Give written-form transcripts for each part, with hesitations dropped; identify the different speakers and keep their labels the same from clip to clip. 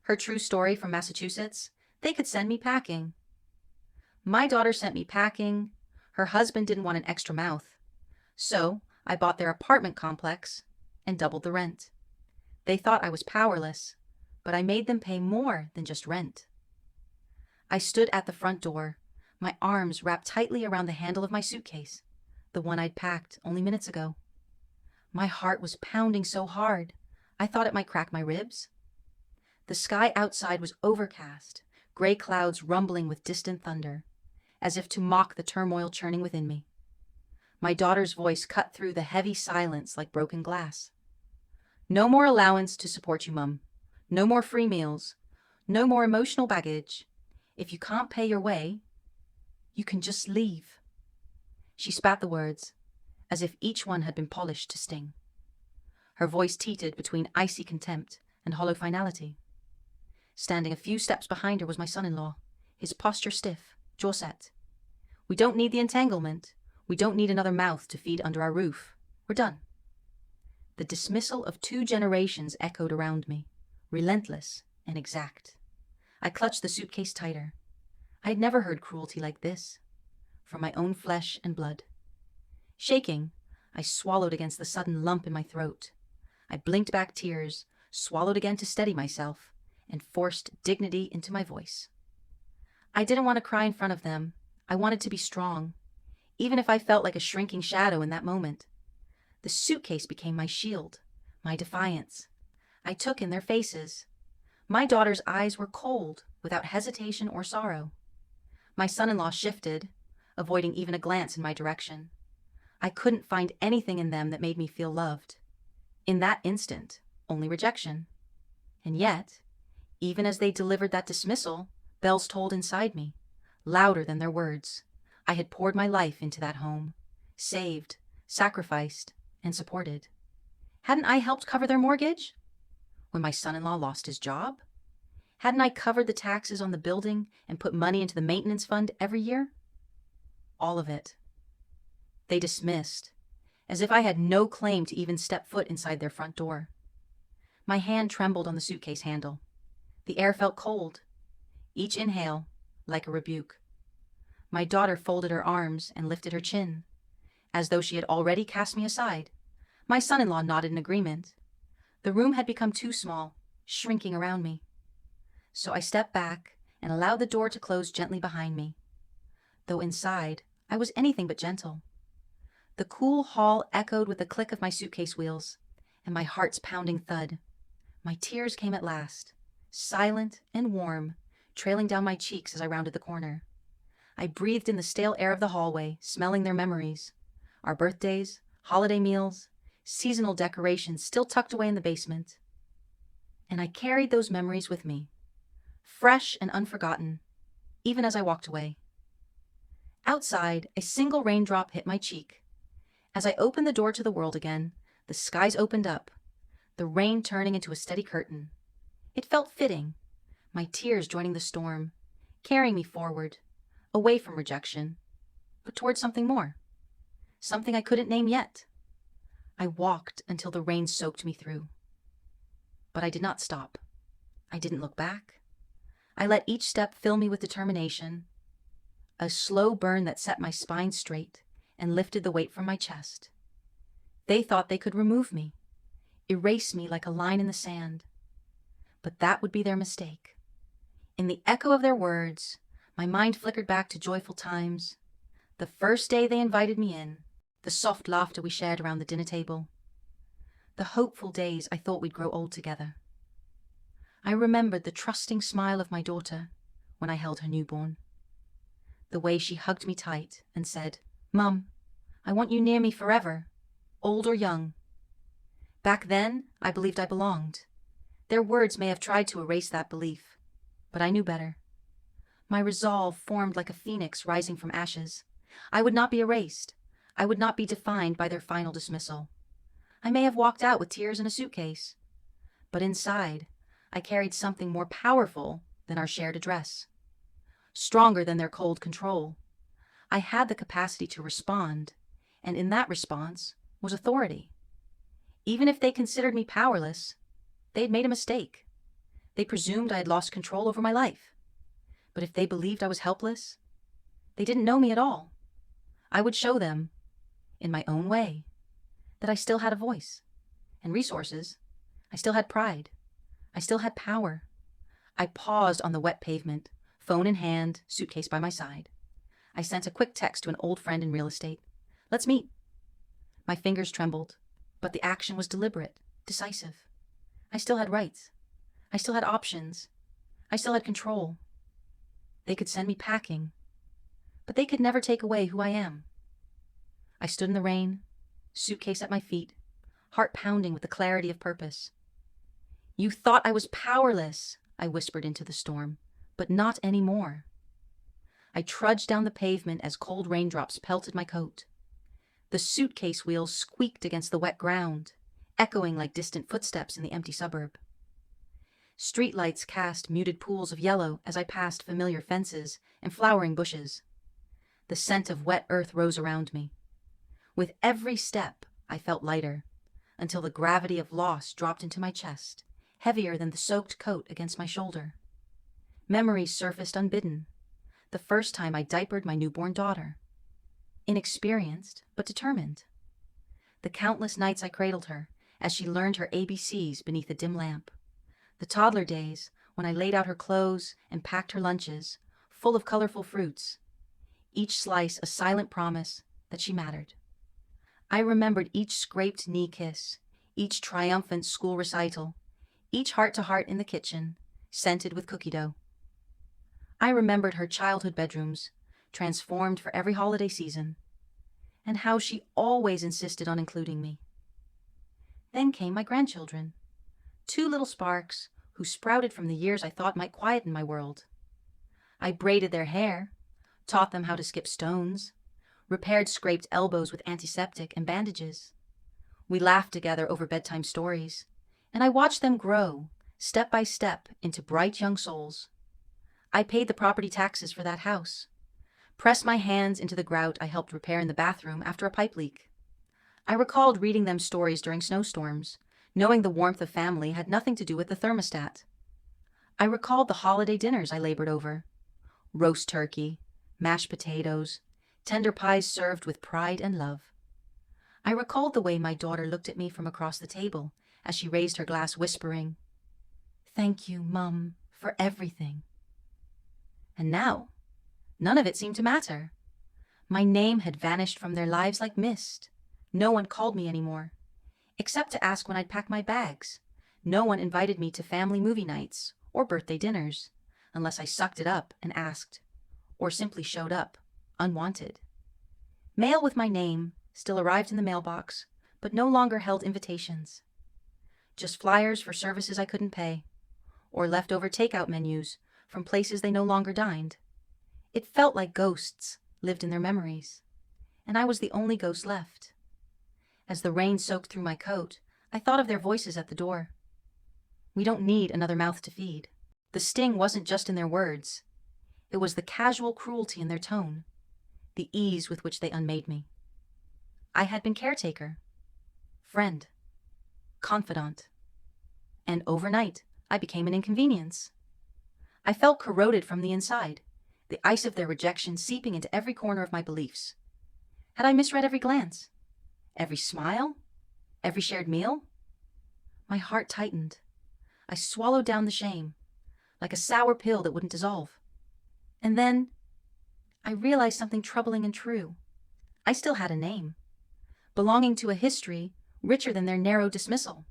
Speaker 1: Her true story from Massachusetts, they could send me packing. My daughter sent me packing. Her husband didn't want an extra mouth. So I bought their apartment complex and doubled the rent. They thought I was powerless, but I made them pay more than just rent. I stood at the front door, my arms wrapped tightly around the handle of my suitcase, the one I'd packed only minutes ago. My heart was pounding so hard, I thought it might crack my ribs. The sky outside was overcast, gray clouds rumbling with distant thunder, as if to mock the turmoil churning within me. My daughter's voice cut through the heavy silence like broken glass. No more allowance to support you, Mum. No more free meals. No more emotional baggage. If you can't pay your way, you can just leave. She spat the words, as if each one had been polished to sting. Her voice teetered between icy contempt and hollow finality. Standing a few steps behind her was my son-in-law, his posture stiff, jaw set. We don't need the entanglement. We don't need another mouth to feed under our roof. We're done. The dismissal of 2 generations echoed around me, relentless and exact. I clutched the suitcase tighter. I had never heard cruelty like this, from my own flesh and blood. Shaking, I swallowed against the sudden lump in my throat. I blinked back tears, swallowed again to steady myself, and forced dignity into my voice. I didn't want to cry in front of them. I wanted to be strong, even if I felt like a shrinking shadow in that moment. The suitcase became my shield, my defiance. I took in their faces. My daughter's eyes were cold, without hesitation or sorrow. My son-in-law shifted, avoiding even a glance in my direction. I couldn't find anything in them that made me feel loved. In that instant, only rejection. And yet, even as they delivered that dismissal, bells tolled inside me, louder than their words. I had poured my life into that home, saved, sacrificed, and supported. Hadn't I helped cover their mortgage? When my son-in-law lost his job? Hadn't I covered the taxes on the building and put money into the maintenance fund every year? All of it. They dismissed, as if I had no claim to even step foot inside their front door. My hand trembled on the suitcase handle. The air felt cold. Each inhale, like a rebuke. My daughter folded her arms and lifted her chin, as though she had already cast me aside. My son-in-law nodded in agreement. The room had become too small, shrinking around me. So I stepped back and allowed the door to close gently behind me. Though inside, I was anything but gentle. The cool hall echoed with the click of my suitcase wheels and my heart's pounding thud. My tears came at last, silent and warm, trailing down my cheeks as I rounded the corner. I breathed in the stale air of the hallway, smelling their memories. Our birthdays, holiday meals, seasonal decorations still tucked away in the basement. And I carried those memories with me, fresh and unforgotten, even as I walked away. Outside, a single raindrop hit my cheek. As I opened the door to the world again, the skies opened up, the rain turning into a steady curtain. It felt fitting, my tears joining the storm, carrying me forward, away from rejection, but towards something more, something I couldn't name yet. I walked until the rain soaked me through. But I did not stop. I didn't look back. I let each step fill me with determination, a slow burn that set my spine straight and lifted the weight from my chest. They thought they could remove me, erase me like a line in the sand. But that would be their mistake. In the echo of their words, my mind flickered back to joyful times. The first day they invited me in, the soft laughter we shared around the dinner table, the hopeful days I thought we'd grow old together. I remembered the trusting smile of my daughter when I held her newborn, the way she hugged me tight and said, "Mum, I want you near me forever, old or young." Back then, I believed I belonged. Their words may have tried to erase that belief, but I knew better. My resolve formed like a phoenix rising from ashes. I would not be erased. I would not be defined by their final dismissal. I may have walked out with tears in a suitcase, but inside, I carried something more powerful than our shared address, stronger than their cold control. I had the capacity to respond, and in that response was authority. Even if they considered me powerless, they had made a mistake. They presumed I had lost control over my life. But if they believed I was helpless, they didn't know me at all. I would show them, in my own way, that I still had a voice and resources. I still had pride. I still had power. I paused on the wet pavement, phone in hand, suitcase by my side. I sent a quick text to an old friend in real estate. Let's meet. My fingers trembled, but the action was deliberate, decisive. I still had rights. I still had options. I still had control. They could send me packing, but they could never take away who I am. I stood in the rain, suitcase at my feet, heart pounding with the clarity of purpose. You thought I was powerless, I whispered into the storm, but not anymore. I trudged down the pavement as cold raindrops pelted my coat. The suitcase wheels squeaked against the wet ground, echoing like distant footsteps in the empty suburb. Streetlights cast muted pools of yellow as I passed familiar fences and flowering bushes. The scent of wet earth rose around me. With every step, I felt lighter, until the gravity of loss dropped into my chest, heavier than the soaked coat against my shoulder. Memories surfaced unbidden. The first time I diapered my newborn daughter. Inexperienced, but determined. The countless nights I cradled her, as she learned her ABCs beneath a dim lamp. The toddler days, when I laid out her clothes and packed her lunches, full of colorful fruits. Each slice a silent promise that she mattered. I remembered each scraped knee kiss, each triumphant school recital, each heart-to-heart in the kitchen, scented with cookie dough. I remembered her childhood bedrooms, transformed for every holiday season, and how she always insisted on including me. Then came my grandchildren, 2 little sparks who sprouted from the years I thought might quieten my world. I braided their hair, taught them how to skip stones, repaired scraped elbows with antiseptic and bandages. We laughed together over bedtime stories, and I watched them grow, step by step, into bright young souls. I paid the property taxes for that house, pressed my hands into the grout I helped repair in the bathroom after a pipe leak. I recalled reading them stories during snowstorms, knowing the warmth of family had nothing to do with the thermostat. I recalled the holiday dinners I labored over. Roast turkey, mashed potatoes, tender pies served with pride and love. I recalled the way my daughter looked at me from across the table as she raised her glass whispering, "Thank you, Mum, for everything." And now, none of it seemed to matter. My name had vanished from their lives like mist. No one called me anymore, except to ask when I'd pack my bags. No one invited me to family movie nights or birthday dinners, unless I sucked it up and asked, or simply showed up, unwanted. Mail with my name still arrived in the mailbox, but no longer held invitations. Just flyers for services I couldn't pay, or leftover takeout menus from places they no longer dined. It felt like ghosts lived in their memories, and I was the only ghost left. As the rain soaked through my coat, I thought of their voices at the door. We don't need another mouth to feed. The sting wasn't just in their words. It was the casual cruelty in their tone, the ease with which they unmade me. I had been caretaker, friend, confidant, and overnight I became an inconvenience. I felt corroded from the inside, the ice of their rejection seeping into every corner of my beliefs. Had I misread every glance? Every smile? Every shared meal? My heart tightened. I swallowed down the shame, like a sour pill that wouldn't dissolve. And then I realized something troubling and true. I still had a name, belonging to a history richer than their narrow dismissal.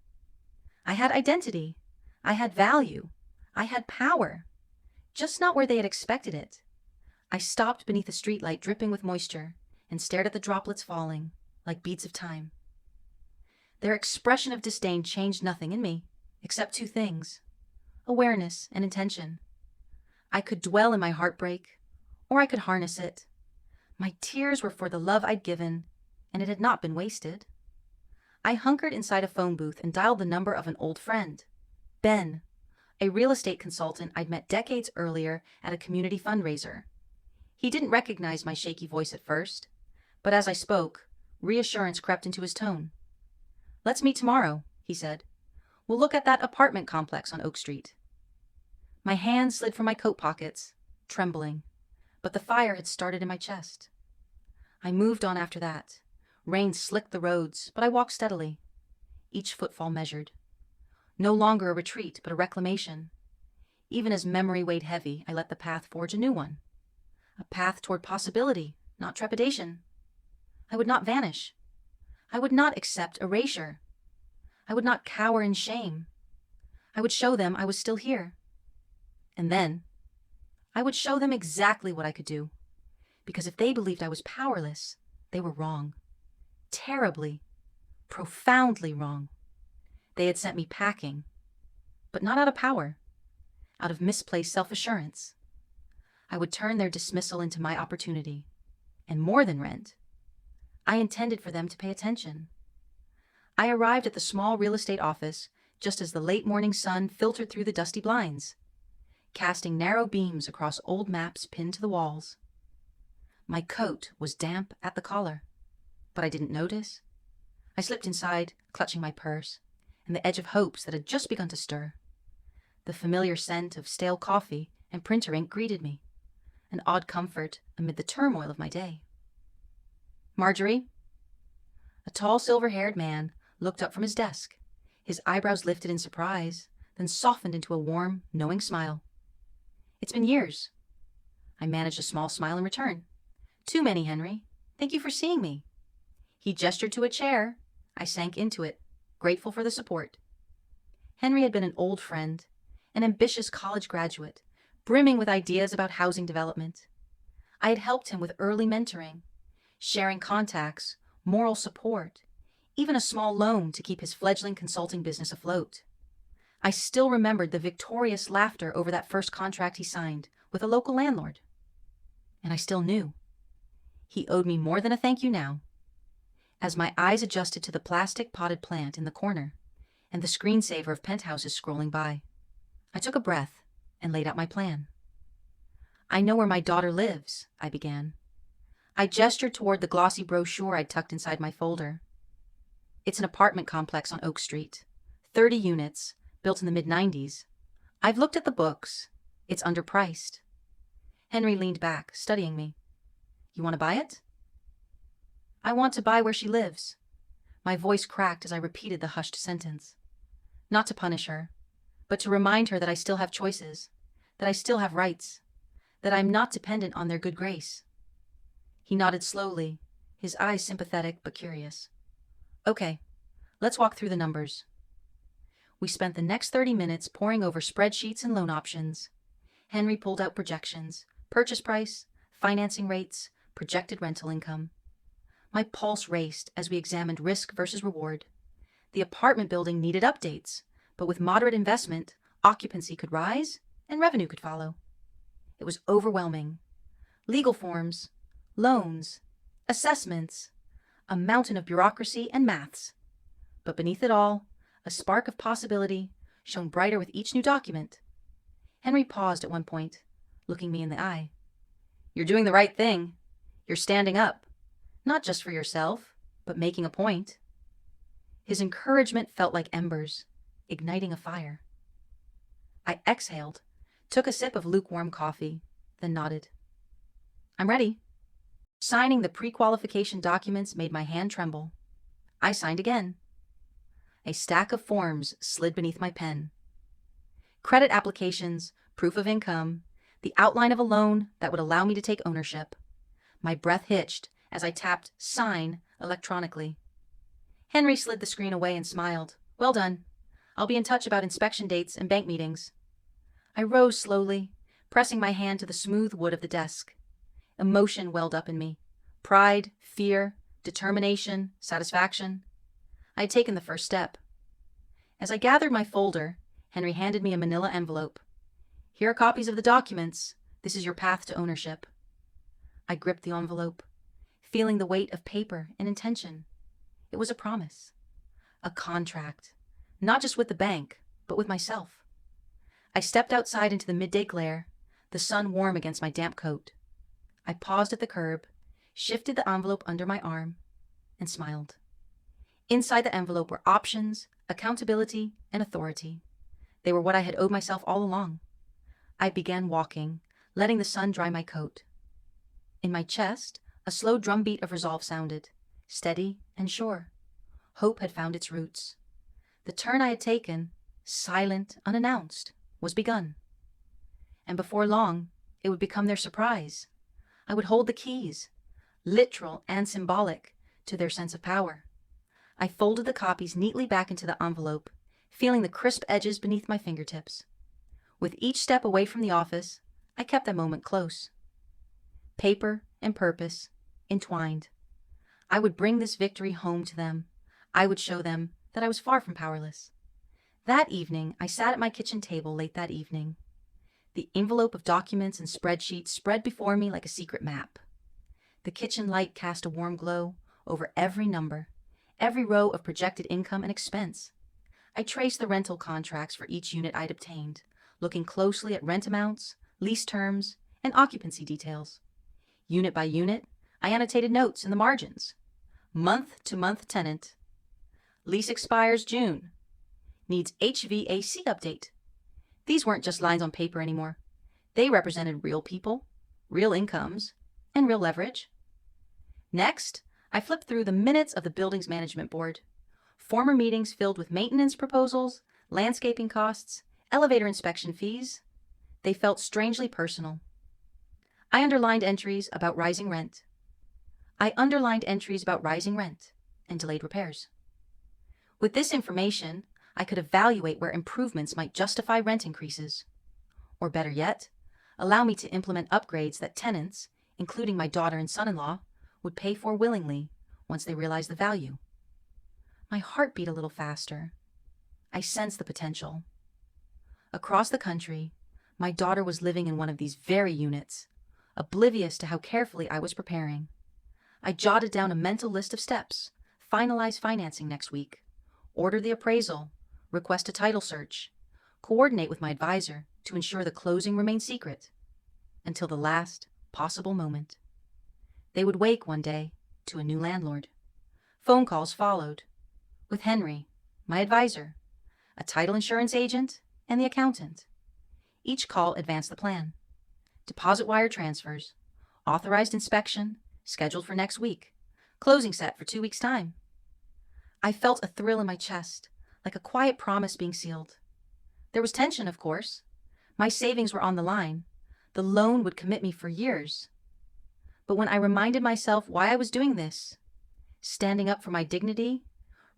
Speaker 1: I had identity. I had value. I had power. Just not where they had expected it. I stopped beneath a streetlight dripping with moisture and stared at the droplets falling, like beads of time. Their expression of disdain changed nothing in me, except 2 things: awareness and intention. I could dwell in my heartbreak, or I could harness it. My tears were for the love I'd given, and it had not been wasted. I hunkered inside a phone booth and dialed the number of an old friend, Ben, a real estate consultant I'd met decades earlier at a community fundraiser. He didn't recognize my shaky voice at first, but as I spoke, reassurance crept into his tone. "Let's meet tomorrow," he said. "We'll look at that apartment complex on Oak Street." My hands slid from my coat pockets, trembling, but the fire had started in my chest. I moved on after that. Rain slicked the roads, but I walked steadily, each footfall measured. No longer a retreat, but a reclamation. Even as memory weighed heavy, I let the path forge a new one. A path toward possibility, not trepidation. I would not vanish. I would not accept erasure. I would not cower in shame. I would show them I was still here. And then, I would show them exactly what I could do. Because if they believed I was powerless, they were wrong. Terribly, profoundly wrong. They had sent me packing, but not out of power, out of misplaced self-assurance. I would turn their dismissal into my opportunity, and more than rent. I intended for them to pay attention. I arrived at the small real estate office just as the late morning sun filtered through the dusty blinds, casting narrow beams across old maps pinned to the walls. My coat was damp at the collar, but I didn't notice. I slipped inside, clutching my purse and the edge of hopes that had just begun to stir. The familiar scent of stale coffee and printer ink greeted me, an odd comfort amid the turmoil of my day. Marjorie? A tall, silver-haired man looked up from his desk, his eyebrows lifted in surprise, then softened into a warm, knowing smile. It's been years. I managed a small smile in return. Too many, Henry. Thank you for seeing me. He gestured to a chair. I sank into it, grateful for the support. Henry had been an old friend, an ambitious college graduate, brimming with ideas about housing development. I had helped him with early mentoring, sharing contacts, moral support, even a small loan to keep his fledgling consulting business afloat. I still remembered the victorious laughter over that first contract he signed with a local landlord. And I still knew he owed me more than a thank you now. As my eyes adjusted to the plastic potted plant in the corner and the screensaver of penthouses scrolling by, I took a breath and laid out my plan. I know where my daughter lives, I began. I gestured toward the glossy brochure I'd tucked inside my folder. It's an apartment complex on Oak Street, 30 units, built in the mid-90s. I've looked at the books. It's underpriced. Henry leaned back, studying me. You want to buy it? I want to buy where she lives. My voice cracked as I repeated the hushed sentence. Not to punish her, but to remind her that I still have choices, that I still have rights, that I'm not dependent on their good grace. He nodded slowly, his eyes sympathetic but curious. Okay, let's walk through the numbers. We spent the next 30 minutes poring over spreadsheets and loan options. Henry pulled out projections, purchase price, financing rates, projected rental income. My pulse raced as we examined risk versus reward. The apartment building needed updates, but with moderate investment, occupancy could rise and revenue could follow. It was overwhelming. Legal forms, loans, assessments, a mountain of bureaucracy and maths. But beneath it all, a spark of possibility shone brighter with each new document. Henry paused at one point, looking me in the eye. You're doing the right thing. You're standing up, not just for yourself, but making a point. His encouragement felt like embers, igniting a fire. I exhaled, took a sip of lukewarm coffee, then nodded. I'm ready. Signing the pre-qualification documents made my hand tremble. I signed again. A stack of forms slid beneath my pen. Credit applications, proof of income, the outline of a loan that would allow me to take ownership. My breath hitched as I tapped sign electronically. Henry slid the screen away and smiled. Well done. I'll be in touch about inspection dates and bank meetings. I rose slowly, pressing my hand to the smooth wood of the desk. Emotion welled up in me. Pride, fear, determination, satisfaction. I had taken the first step. As I gathered my folder, Henry handed me a manila envelope. Here are copies of the documents. This is your path to ownership. I gripped the envelope, feeling the weight of paper and intention. It was a promise, a contract, not just with the bank, but with myself. I stepped outside into the midday glare, the sun warm against my damp coat. I paused at the curb, shifted the envelope under my arm, and smiled. Inside the envelope were options, accountability, and authority. They were what I had owed myself all along. I began walking, letting the sun dry my coat. In my chest, a slow drumbeat of resolve sounded, steady and sure. Hope had found its roots. The turn I had taken, silent, unannounced, was begun. And before long, it would become their surprise. I would hold the keys, literal and symbolic, to their sense of power. I folded the copies neatly back into the envelope, feeling the crisp edges beneath my fingertips. With each step away from the office, I kept that moment close. Paper and purpose entwined. I would bring this victory home to them. I would show them that I was far from powerless. That evening, I sat at my kitchen table late that evening. The envelope of documents and spreadsheets spread before me like a secret map. The kitchen light cast a warm glow over every number, every row of projected income and expense. I traced the rental contracts for each unit I'd obtained, looking closely at rent amounts, lease terms, and occupancy details. Unit by unit, I annotated notes in the margins. Month-to-month tenant. Lease expires June. Needs HVAC update. These weren't just lines on paper anymore. They represented real people, real incomes, and real leverage. Next, I flipped through the minutes of the building's management board. Former meetings filled with maintenance proposals, landscaping costs, elevator inspection fees. They felt strangely personal. I underlined entries about rising rent. and delayed repairs. With this information, I could evaluate where improvements might justify rent increases. Or better yet, allow me to implement upgrades that tenants, including my daughter and son-in-law, would pay for willingly once they realized the value. My heart beat a little faster. I sensed the potential. Across the country, my daughter was living in one of these very units, oblivious to how carefully I was preparing. I jotted down a mental list of steps: finalize financing next week, order the appraisal, request a title search, coordinate with my advisor to ensure the closing remained secret, until the last possible moment. They would wake one day to a new landlord. Phone calls followed, with Henry, my advisor, a title insurance agent, and the accountant. Each call advanced the plan. Deposit wire transfers, authorized inspection, scheduled for next week, closing set for 2 weeks' time. I felt a thrill in my chest, like a quiet promise being sealed. There was tension, of course. My savings were on the line. The loan would commit me for years. But when I reminded myself why I was doing this, standing up for my dignity,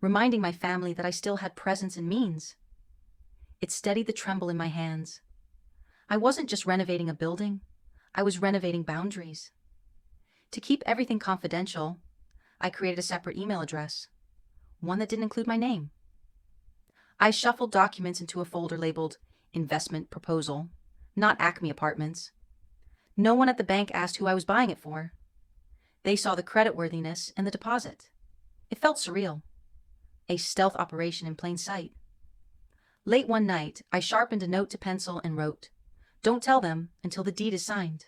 Speaker 1: reminding my family that I still had presence and means, it steadied the tremble in my hands. I wasn't just renovating a building, I was renovating boundaries. To keep everything confidential, I created a separate email address, one that didn't include my name. I shuffled documents into a folder labeled Investment Proposal, not Acme Apartments. No one at the bank asked who I was buying it for. They saw the creditworthiness and the deposit. It felt surreal, a stealth operation in plain sight. Late one night, I sharpened a note to pencil and wrote, "Don't tell them until the deed is signed."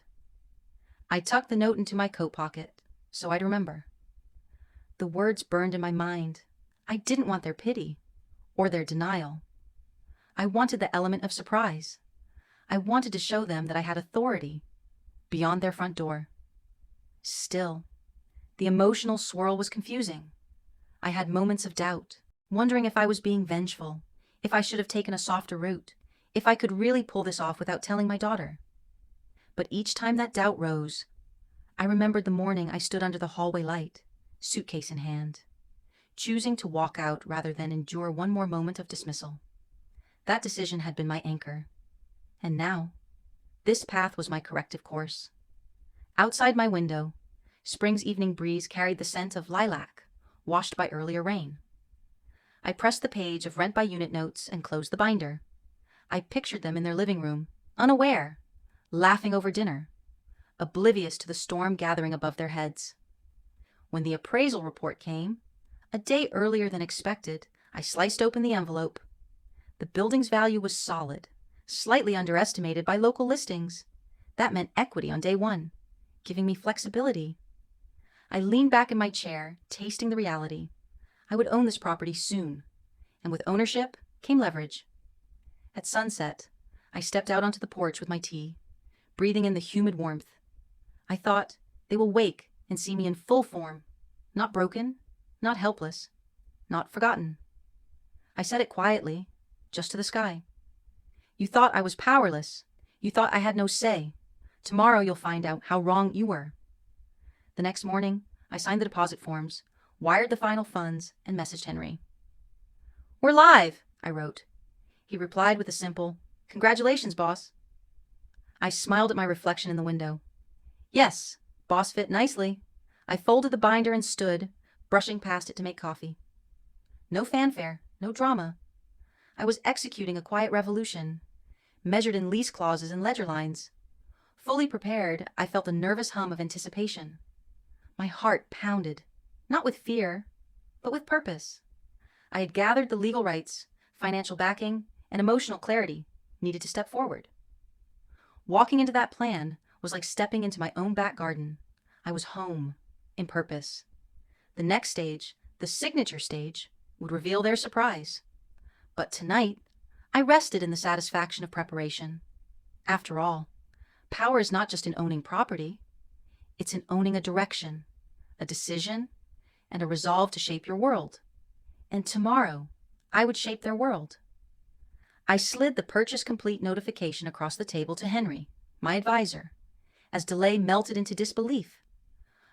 Speaker 1: I tucked the note into my coat pocket, so I'd remember. The words burned in my mind. I didn't want their pity or their denial. I wanted the element of surprise. I wanted to show them that I had authority beyond their front door. Still, the emotional swirl was confusing. I had moments of doubt, wondering if I was being vengeful, if I should have taken a softer route, if I could really pull this off without telling my daughter. But each time that doubt rose, I remembered the morning I stood under the hallway light, suitcase in hand, choosing to walk out rather than endure one more moment of dismissal. That decision had been my anchor. And now, this path was my corrective course. Outside my window, spring's evening breeze carried the scent of lilac, washed by earlier rain. I pressed the page of rent-by-unit notes and closed the binder. I pictured them in their living room, unaware, laughing over dinner, oblivious to the storm gathering above their heads. When the appraisal report came, a day earlier than expected, I sliced open the envelope. The building's value was solid, slightly underestimated by local listings. That meant equity on day one, giving me flexibility. I leaned back in my chair, tasting the reality. I would own this property soon, and with ownership came leverage. At sunset, I stepped out onto the porch with my tea, breathing in the humid warmth. I thought, they will wake and see me in full form, not broken, not helpless, not forgotten. I said it quietly, just to the sky. You thought I was powerless. You thought I had no say. Tomorrow you'll find out how wrong you were. The next morning, I signed the deposit forms, wired the final funds, and messaged Henry. "We're live," I wrote. He replied with a simple, "Congratulations, boss." I smiled at my reflection in the window. Yes, boss fit nicely. I folded the binder and stood, brushing past it to make coffee. No fanfare, no drama. I was executing a quiet revolution, measured in lease clauses and ledger lines. Fully prepared, I felt a nervous hum of anticipation. My heart pounded, not with fear, but with purpose. I had gathered the legal rights, financial backing, and emotional clarity needed to step forward. Walking into that plan was like stepping into my own back garden. I was home, in purpose. The next stage, the signature stage, would reveal their surprise. But tonight, I rested in the satisfaction of preparation. After all, power is not just in owning property. It's in owning a direction, a decision, and a resolve to shape your world. And tomorrow, I would shape their world. I slid the purchase complete notification across the table to Henry, my advisor, as delay melted into disbelief.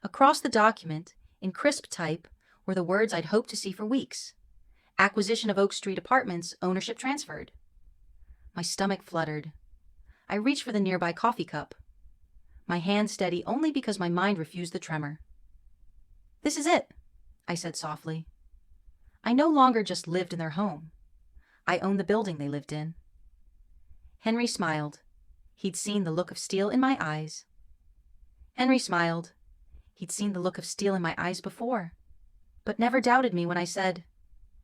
Speaker 1: Across the document, in crisp type, were the words I'd hoped to see for weeks. Acquisition of Oak Street Apartments, ownership transferred. My stomach fluttered. I reached for the nearby coffee cup, my hand steady only because my mind refused the tremor. "This is it," I said softly. I no longer just lived in their home. I owned the building they lived in. Henry smiled. He'd seen the look of steel in my eyes. Henry smiled. He'd seen the look of steel in my eyes before, but never doubted me when I said,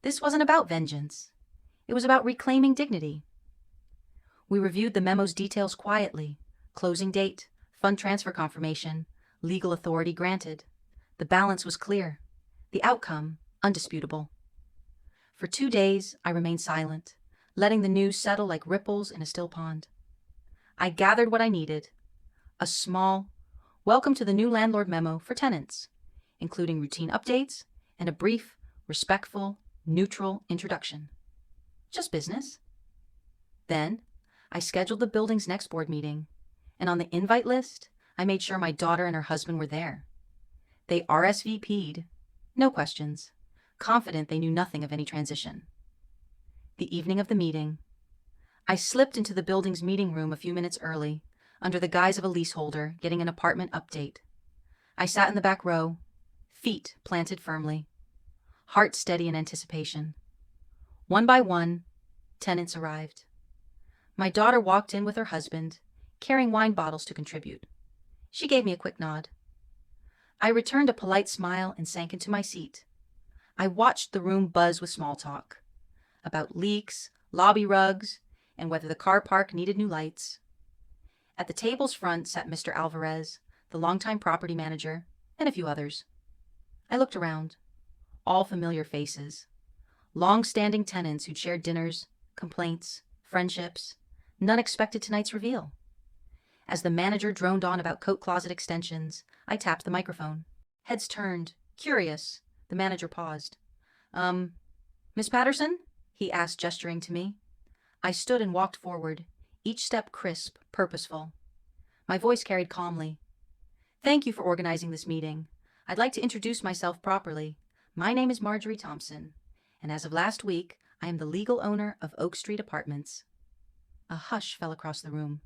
Speaker 1: this wasn't about vengeance. It was about reclaiming dignity. We reviewed the memo's details quietly. Closing date, fund transfer confirmation, legal authority granted. The balance was clear. The outcome, undisputable. For 2 days, I remained silent, letting the news settle like ripples in a still pond. I gathered what I needed. A small, welcome to the new landlord memo for tenants, including routine updates and a brief, respectful, neutral introduction. Just business. Then, I scheduled the building's next board meeting, and on the invite list, I made sure my daughter and her husband were there. They RSVP'd, no questions, confident they knew nothing of any transition. The evening of the meeting, I slipped into the building's meeting room a few minutes early, under the guise of a leaseholder getting an apartment update. I sat in the back row, feet planted firmly, heart steady in anticipation. One by one, tenants arrived. My daughter walked in with her husband, carrying wine bottles to contribute. She gave me a quick nod. I returned a polite smile and sank into my seat. I watched the room buzz with small talk about leaks, lobby rugs, and whether the car park needed new lights. At the table's front sat Mr. Alvarez, the longtime property manager, and a few others. I looked around. All familiar faces. Long-standing tenants who'd shared dinners, complaints, friendships. None expected tonight's reveal. As the manager droned on about coat closet extensions, I tapped the microphone. Heads turned, curious. The manager paused. Miss Patterson?" he asked, gesturing to me. I stood and walked forward, each step crisp, purposeful. My voice carried calmly. "Thank you for organizing this meeting. I'd like to introduce myself properly. My name is Marjorie Thompson, and as of last week, I am the legal owner of Oak Street Apartments." A hush fell across the room.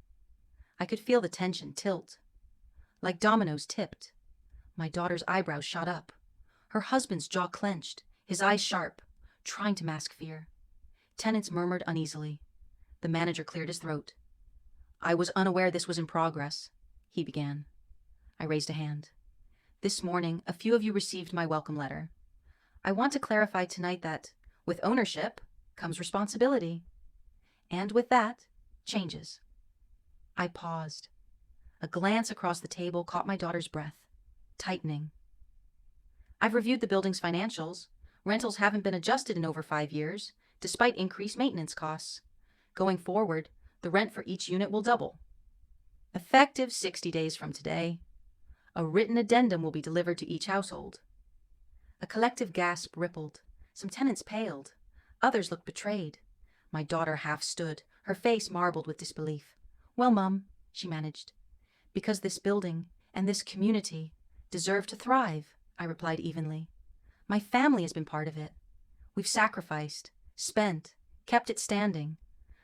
Speaker 1: I could feel the tension tilt. Like dominoes tipped. My daughter's eyebrows shot up. Her husband's jaw clenched, his eyes sharp, trying to mask fear. Tenants murmured uneasily. The manager cleared his throat. "I was unaware this was in progress," he began. I raised a hand. "This morning, a few of you received my welcome letter. I want to clarify tonight that, with ownership, comes responsibility. And with that, changes." I paused. A glance across the table caught my daughter's breath, tightening. "I've reviewed the building's financials. Rentals haven't been adjusted in over 5 years, despite increased maintenance costs. Going forward, The rent for each unit will double. Effective 60 days from today. A written addendum will be delivered to each household. A collective gasp rippled. Some tenants paled. Others looked betrayed. My daughter half stood, her face marbled with disbelief. Well, Mum, she managed, because this building and this community deserve to thrive, I replied evenly. My family has been part of it. We've sacrificed, spent, kept it standing.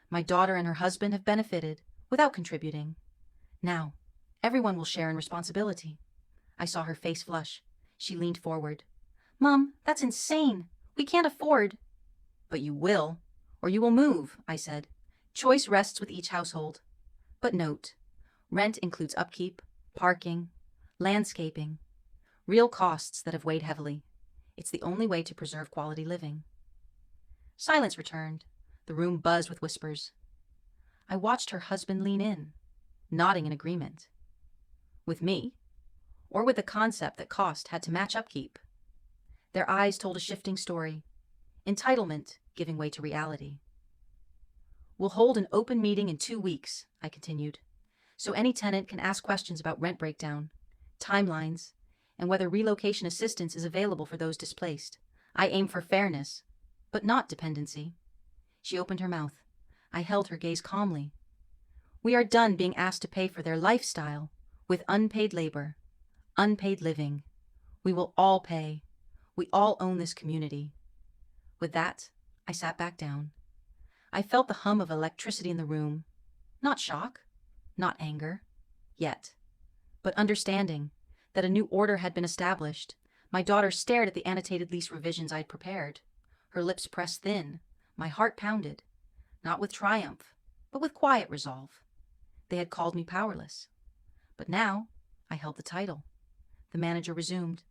Speaker 1: My daughter and her husband have benefited without contributing. Now, everyone will share in responsibility. I saw her face flush. She leaned forward. Mum, that's insane. We can't afford. But you will, or you will move, I said. Choice rests with each household. But note, rent includes upkeep, parking, landscaping, real costs that have weighed heavily. It's the only way to preserve quality living. Silence returned. The room buzzed with whispers. I watched her husband lean in, nodding in agreement. With me, or with the concept that cost had to match upkeep. Their eyes told a shifting story, entitlement giving way to reality. We'll hold an open meeting in 2 weeks, I continued, so any tenant can ask questions about rent breakdown, timelines, and whether relocation assistance is available for those displaced. I aim for fairness, but not dependency. She opened her mouth. I held her gaze calmly. We are done being asked to pay for their lifestyle with unpaid labor, unpaid living. We will all pay. We all own this community. With that, I sat back down. I felt the hum of electricity in the room. Not shock, not anger, yet, but understanding that a new order had been established. My daughter stared at the annotated lease revisions I'd prepared. Her lips pressed thin. My heart pounded, not with triumph, but with quiet resolve. They had called me powerless. But now, I held the title. The manager resumed.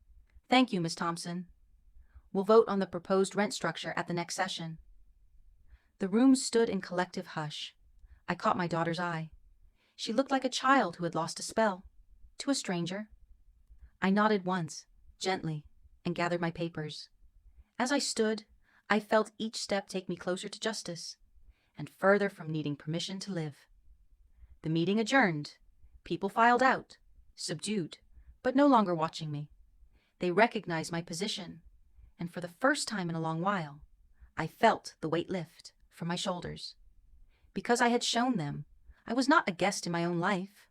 Speaker 1: Thank you, Miss Thompson. We'll vote on the proposed rent structure at the next session. The room stood in collective hush. I caught my daughter's eye. She looked like a child who had lost a spell. To a stranger. I nodded once, gently, and gathered my papers. As I stood, I felt each step take me closer to justice, and further from needing permission to live. The meeting adjourned. People filed out, subdued, but no longer watching me. They recognized my position, and for the first time in a long while, I felt the weight lift from my shoulders. Because I had shown them, I was not a guest in my own life,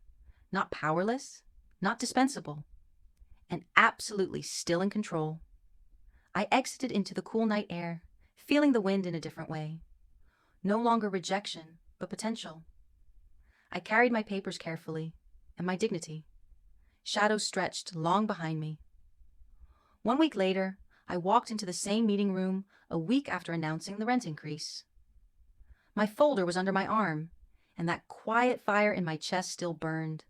Speaker 1: not powerless, not dispensable, and absolutely still in control. I exited into the cool night air, feeling the wind in a different way. No longer rejection, but potential. I carried my papers carefully, and my dignity. Shadows stretched long behind me. 1 week later, I walked into the same meeting room a week after announcing the rent increase. My folder was under my arm, and that quiet fire in my chest still burned.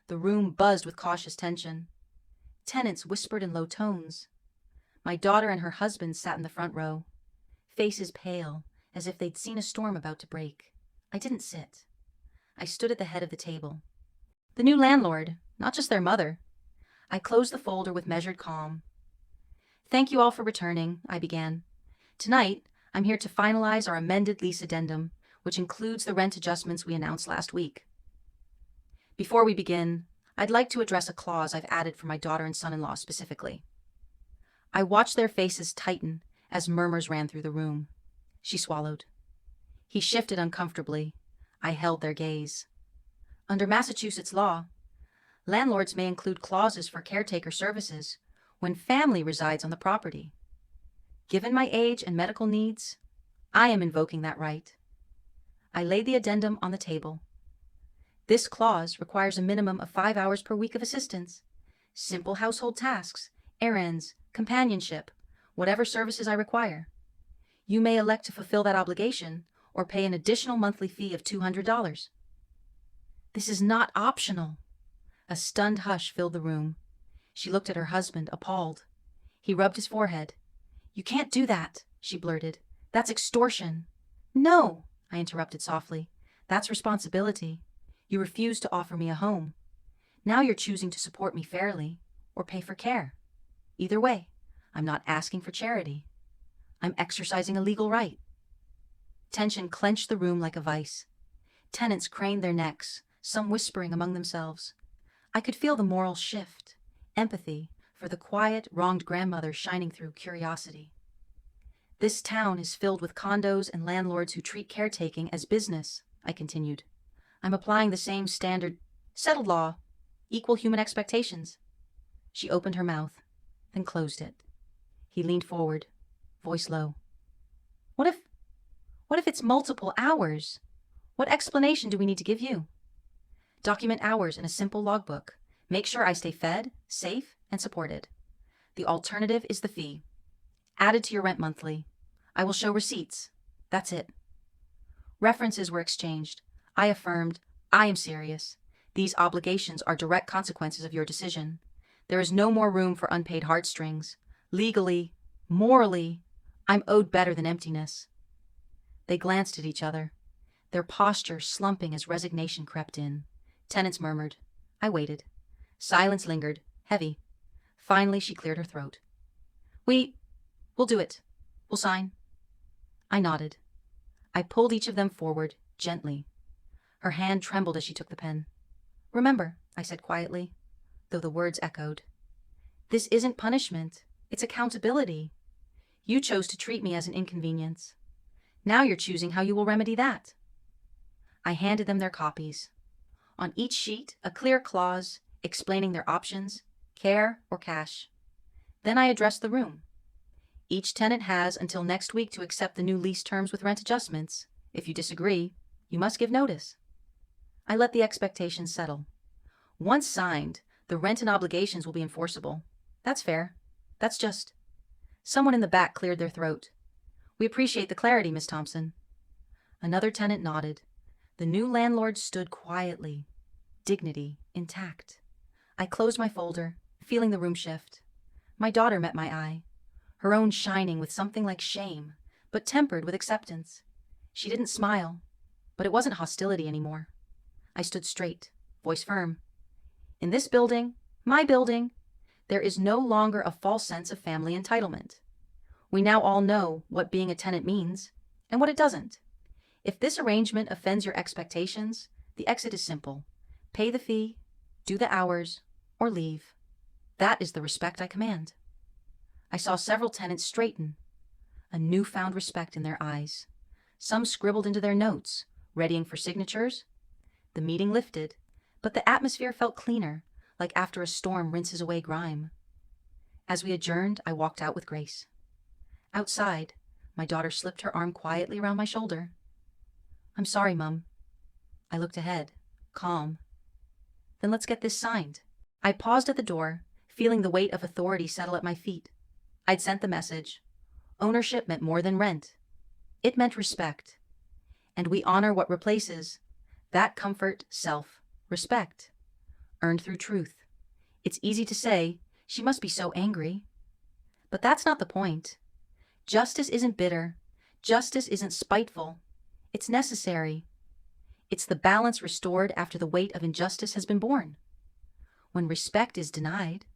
Speaker 1: The room buzzed with cautious tension. Tenants whispered in low tones. My daughter and her husband sat in the front row, faces pale, as if they'd seen a storm about to break. I didn't sit. I stood at the head of the table. The new landlord, not just their mother. I closed the folder with measured calm. Thank you all for returning, I began. Tonight, I'm here to finalize our amended lease addendum, which includes the rent adjustments we announced last week. Before we begin, I'd like to address a clause I've added for my daughter and son-in-law specifically. I watched their faces tighten as murmurs ran through the room. She swallowed. He shifted uncomfortably. I held their gaze. Under Massachusetts law, landlords may include clauses for caretaker services when family resides on the property. Given my age and medical needs, I am invoking that right. I laid the addendum on the table. This clause requires a minimum of 5 hours per week of assistance, simple household tasks, errands, companionship, whatever services I require. You may elect to fulfill that obligation or pay an additional monthly fee of $200. This is not optional. A stunned hush filled the room. She looked at her husband, appalled. He rubbed his forehead. You can't do that, she blurted. That's extortion. No, I interrupted softly. That's responsibility. You refused to offer me a home. Now you're choosing to support me fairly or pay for care. Either way, I'm not asking for charity. I'm exercising a legal right. Tension clenched the room like a vice. Tenants craned their necks, some whispering among themselves. I could feel the moral shift, empathy for the quiet, wronged grandmother shining through curiosity. This town is filled with condos and landlords who treat caretaking as business, I continued. I'm applying the same standard, settled law, equal human expectations. She opened her mouth, then closed it. He leaned forward, voice low. What if it's multiple hours? What explanation do we need to give you? Document hours in a simple logbook. Make sure I stay fed, safe, and supported. The alternative is the fee. Added to your rent monthly. I will show receipts. That's it. References were exchanged. I affirmed, I am serious. These obligations are direct consequences of your decision. There is no more room for unpaid heartstrings. Legally, morally, I'm owed better than emptiness. They glanced at each other, their posture slumping as resignation crept in. Tenants murmured. I waited. Silence lingered, heavy. Finally, she cleared her throat. We'll do it. We'll sign. I nodded. I pulled each of them forward, gently. Her hand trembled as she took the pen. Remember, I said quietly, though the words echoed. This isn't punishment. It's accountability. You chose to treat me as an inconvenience. Now you're choosing how you will remedy that. I handed them their copies. On each sheet, a clear clause explaining their options, care or cash. Then I addressed the room. Each tenant has until next week to accept the new lease terms with rent adjustments. If you disagree, you must give notice. I let the expectations settle. Once signed, the rent and obligations will be enforceable. That's fair. That's just. Someone in the back cleared their throat. We appreciate the clarity, Miss Thompson. Another tenant nodded. The new landlord stood quietly, dignity intact. I closed my folder, feeling the room shift. My daughter met my eye, her own shining with something like shame, but tempered with acceptance. She didn't smile, but it wasn't hostility anymore. I stood straight, voice firm. In this building, my building, there is no longer a false sense of family entitlement. We now all know what being a tenant means and what it doesn't. If this arrangement offends your expectations, the exit is simple. Pay the fee, do the hours, or leave. That is the respect I command. I saw several tenants straighten, a newfound respect in their eyes. Some scribbled into their notes, readying for signatures. The meeting lifted, but the atmosphere felt cleaner, like after a storm rinses away grime. As we adjourned, I walked out with grace. Outside, my daughter slipped her arm quietly around my shoulder. I'm sorry, Mum. I looked ahead, calm. Then let's get this signed. I paused at the door, feeling the weight of authority settle at my feet. I'd sent the message. Ownership meant more than rent. It meant respect. And we honor what replaces that comfort, self-respect, earned through truth. It's easy to say, she must be so angry. But that's not the point. Justice isn't bitter. Justice isn't spiteful. It's necessary. It's the balance restored after the weight of injustice has been borne. When respect is denied,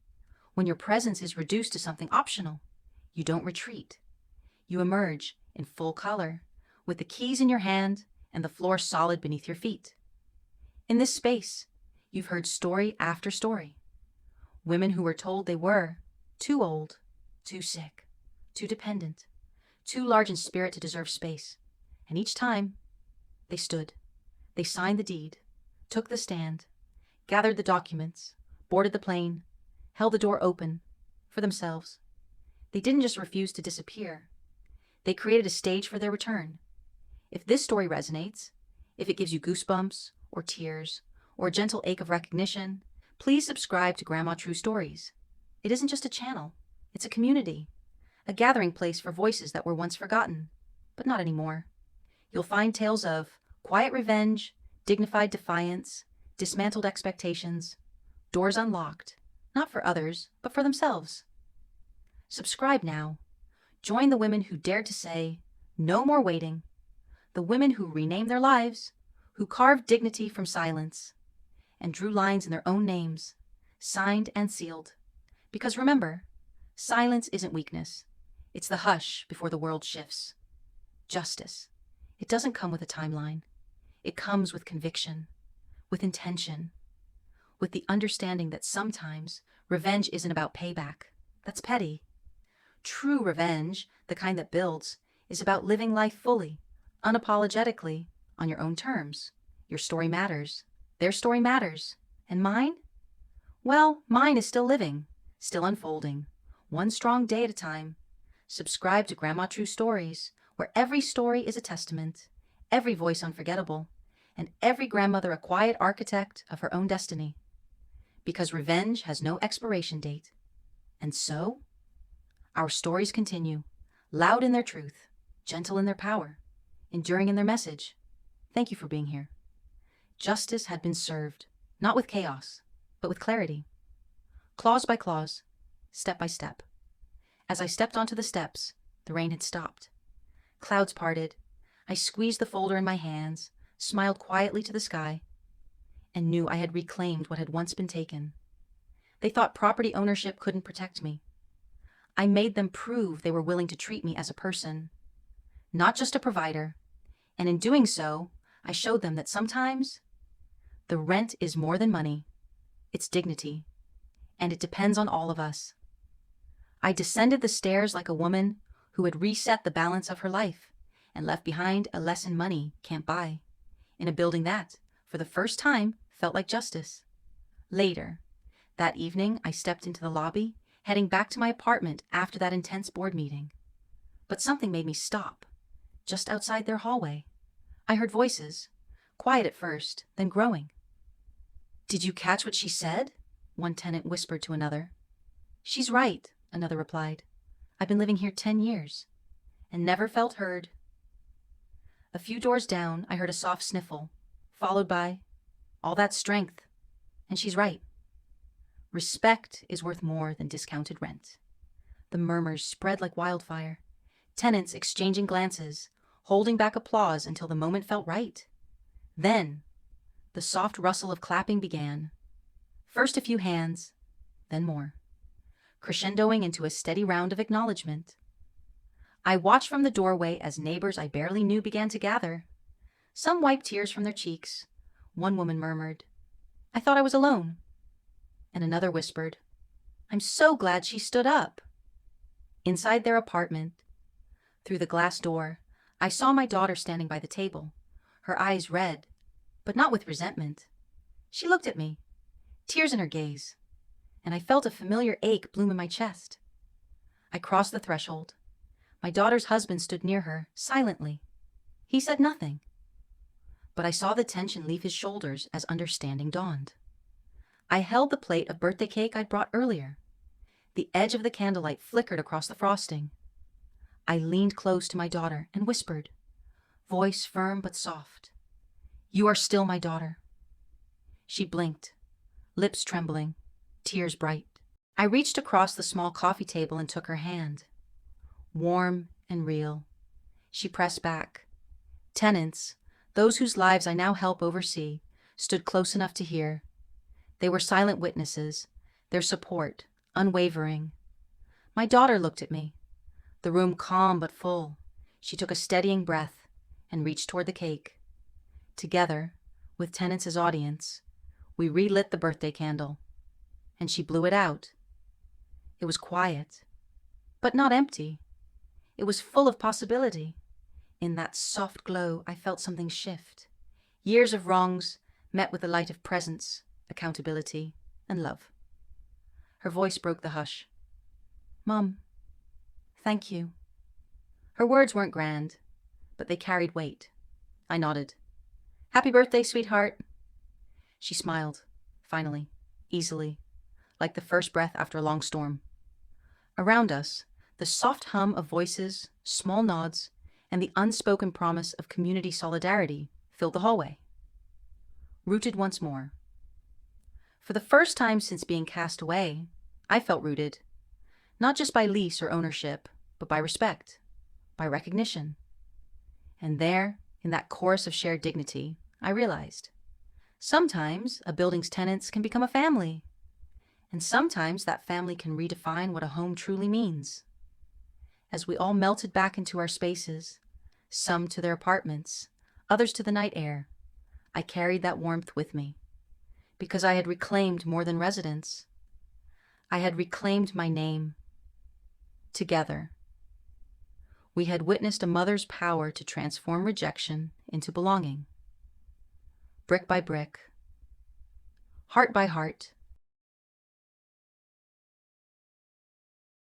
Speaker 1: when your presence is reduced to something optional, you don't retreat. You emerge in full color, with the keys in your hand and the floor solid beneath your feet. In this space, you've heard story after story. Women who were told they were too old, too sick, too dependent, too large in spirit to deserve space. And each time, they stood. They signed the deed, took the stand, gathered the documents, boarded the plane, held the door open for themselves. They didn't just refuse to disappear. They created a stage for their return. If this story resonates, if it gives you goosebumps or tears or a gentle ache of recognition, please subscribe to Grandma True Stories. It isn't just a channel. It's a community, a gathering place for voices that were once forgotten, but not anymore. You'll find tales of quiet revenge, dignified defiance, dismantled expectations, doors unlocked, not for others, but for themselves. Subscribe now. Join the women who dared to say, no more waiting. The women who renamed their lives, who carved dignity from silence, and drew lines in their own names, signed and sealed. Because remember, silence isn't weakness. It's the hush before the world shifts. Justice. It doesn't come with a timeline. It comes with conviction, with intention, with the understanding that sometimes revenge isn't about payback. That's petty. True revenge, the kind that builds, is about living life fully, unapologetically, on your own terms. Your story matters. Their story matters. And mine? Well, mine is still living, still unfolding, one strong day at a time. Subscribe to Grandma True Stories, where every story is a testament, every voice unforgettable, and every grandmother a quiet architect of her own destiny. Because revenge has no expiration date. And so, our stories continue, loud in their truth, gentle in their power, enduring in their message. Thank you for being here. Justice had been served, not with chaos, but with clarity. Clause by clause, step by step. As I stepped onto the steps, the rain had stopped. Clouds parted. I squeezed the folder in my hands, smiled quietly to the sky, and knew I had reclaimed what had once been taken. They thought property ownership couldn't protect me. I made them prove they were willing to treat me as a person, not just a provider, and in doing so, I showed them that sometimes the rent is more than money. It's dignity, and it depends on all of us. I descended the stairs like a woman who had reset the balance of her life and left behind a lesson money can't buy, in a building that, for the first time, felt like justice. Later, that evening, I stepped into the lobby, heading back to my apartment after that intense board meeting. But something made me stop, just outside their hallway. I heard voices, quiet at first, then growing. "Did you catch what she said?" one tenant whispered to another. "She's right," another replied. "I've been living here 10 years and never felt heard." A few doors down, I heard a soft sniffle, followed by, "All that strength. And she's right. Respect is worth more than discounted rent." The murmurs spread like wildfire, tenants exchanging glances, holding back applause until the moment felt right. Then, the soft rustle of clapping began. First a few hands, then more, crescendoing into a steady round of acknowledgement. I watched from the doorway as neighbors I barely knew began to gather. Some wiped tears from their cheeks. One woman murmured, "I thought I was alone." And another whispered, "I'm so glad she stood up." Inside their apartment, through the glass door, I saw my daughter standing by the table, her eyes red, but not with resentment. She looked at me, tears in her gaze, and I felt a familiar ache bloom in my chest. I crossed the threshold. My daughter's husband stood near her, silently. He said nothing, but I saw the tension leave his shoulders as understanding dawned. I held the plate of birthday cake I'd brought earlier. The edge of the candlelight flickered across the frosting. I leaned close to my daughter and whispered, voice firm but soft, "You are still my daughter." She blinked, lips trembling, tears bright. I reached across the small coffee table and took her hand. Warm and real. She pressed back. Tenants, those whose lives I now help oversee, stood close enough to hear. They were silent witnesses, their support unwavering. My daughter looked at me, the room calm but full. She took a steadying breath and reached toward the cake. Together, with tenants as audience, we relit the birthday candle, and she blew it out. It was quiet, but not empty. It was full of possibility. In that soft glow, I felt something shift. Years of wrongs met with the light of presence, accountability, and love. Her voice broke the hush. "Mom, thank you." Her words weren't grand, but they carried weight. I nodded. "Happy birthday, sweetheart." She smiled, finally, easily, like the first breath after a long storm. Around us, the soft hum of voices, small nods, and the unspoken promise of community solidarity filled the hallway. Rooted once more. For the first time since being cast away, I felt rooted, not just by lease or ownership, but by respect, by recognition. And there, in that chorus of shared dignity, I realized, sometimes a building's tenants can become a family, and sometimes that family can redefine what a home truly means. As we all melted back into our spaces, some to their apartments, others to the night air, I carried that warmth with me, because I had reclaimed more than residence. I had reclaimed my name. Together, we had witnessed a mother's power to transform rejection into belonging. Brick by brick, heart by heart,